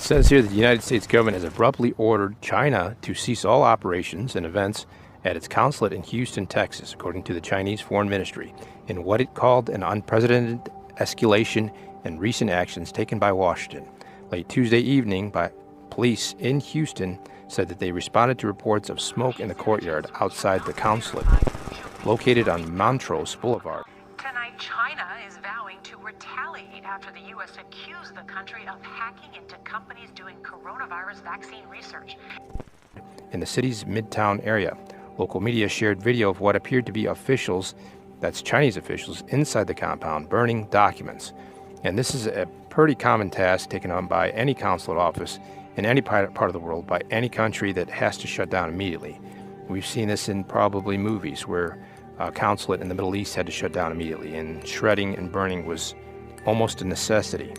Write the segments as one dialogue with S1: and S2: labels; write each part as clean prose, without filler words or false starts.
S1: It says here that the United States government has abruptly ordered China to cease all operations and events at its consulate in Houston, Texas, according to the Chinese Foreign Ministry, in what it called an unprecedented escalation in recent actions taken by Washington. Late Tuesday evening, police in Houston said that they responded to reports of smoke in the courtyard outside the consulate, located on Montrose Boulevard.
S2: Tonight, China is vowing to retaliate after the U.S. accused the country of hacking into companies doing coronavirus vaccine research
S1: in the city's midtown area. Local media shared video of what appeared to be officials, that's Chinese officials, inside the compound burning documents. And this is a pretty common task taken on by any consulate office in any part of the world, by any country that has to shut down immediately. We've seen this in probably movies where a consulate in the Middle East had to shut down immediately, and shredding and burning was almost a necessity.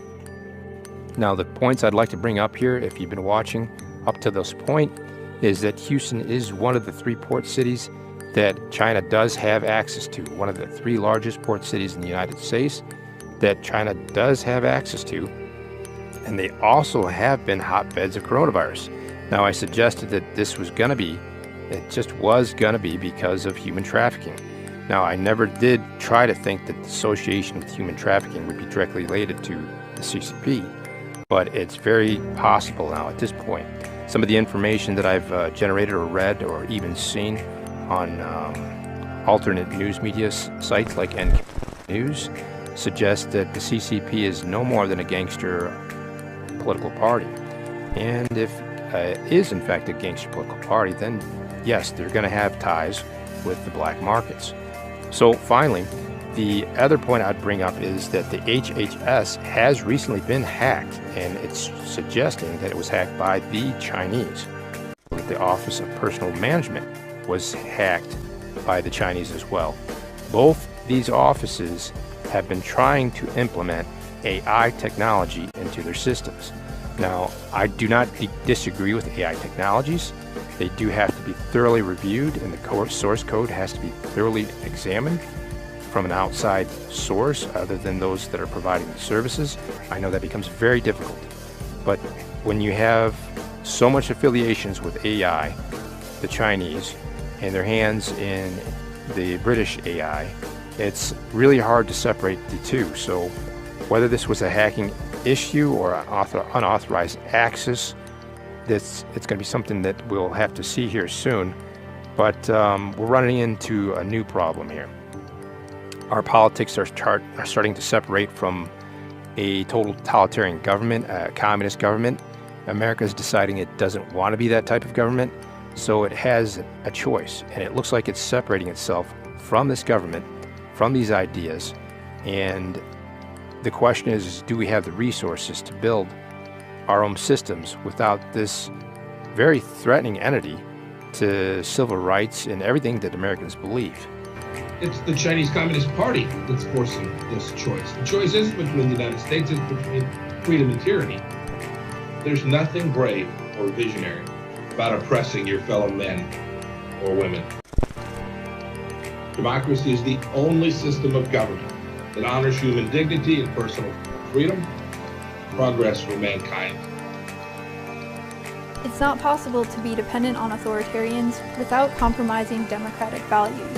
S1: Now, the points I'd like to bring up here, if you've been watching up to this point, is that Houston is one of the 3 port cities that China does have access to, one of the 3 largest port cities in the United States that China does have access to, and they also have been hotbeds of coronavirus. Now, I suggested that this was going to be, it just was going to be because of human trafficking. Now, I never did try to think that the association with human trafficking would be directly related to the CCP, but it's very possible now at this point. Some of the information that I've generated or read or even seen on alternate news media sites like NK News suggests that the CCP is no more than a gangster political party. And if it is in fact a gangster political party, then yes, they're going to have ties with the black markets. So finally, the other point I'd bring up is that the HHS has recently been hacked, and it's suggesting that it was hacked by the Chinese. The Office of Personnel Management was hacked by the Chinese as well. Both these offices have been trying to implement AI technology into their systems. Now, I do not disagree with AI technologies. They do have to be thoroughly reviewed, and the source code has to be thoroughly examined from an outside source other than those that are providing the services. I know that becomes very difficult. But when you have so much affiliations with AI, the Chinese, and their hands in the British AI, it's really hard to separate the two. So whether this was a hacking issue or an unauthorized access, it's going to be something that we'll have to see here soon. But we're running into a new problem here. Our politics are starting to separate from a totalitarian government, a communist government. America is deciding it doesn't want to be that type of government, so it has a choice, and it looks like it's separating itself from this government, from these ideas. And the question is, do we have the resources to build our own systems without this very threatening entity to civil rights and everything that Americans believe?
S3: It's the Chinese Communist Party that's forcing this choice. The choice isn't between the United States, it's between freedom and tyranny. There's nothing brave or visionary about oppressing your fellow men or women. Democracy is the only system of government that honors human dignity and personal freedom, progress for mankind.
S4: It's not possible to be dependent on authoritarians without compromising democratic values.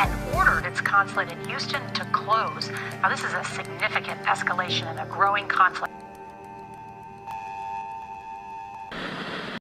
S2: and ordered its consulate in Houston to close. Now, this is a significant escalation in a growing conflict.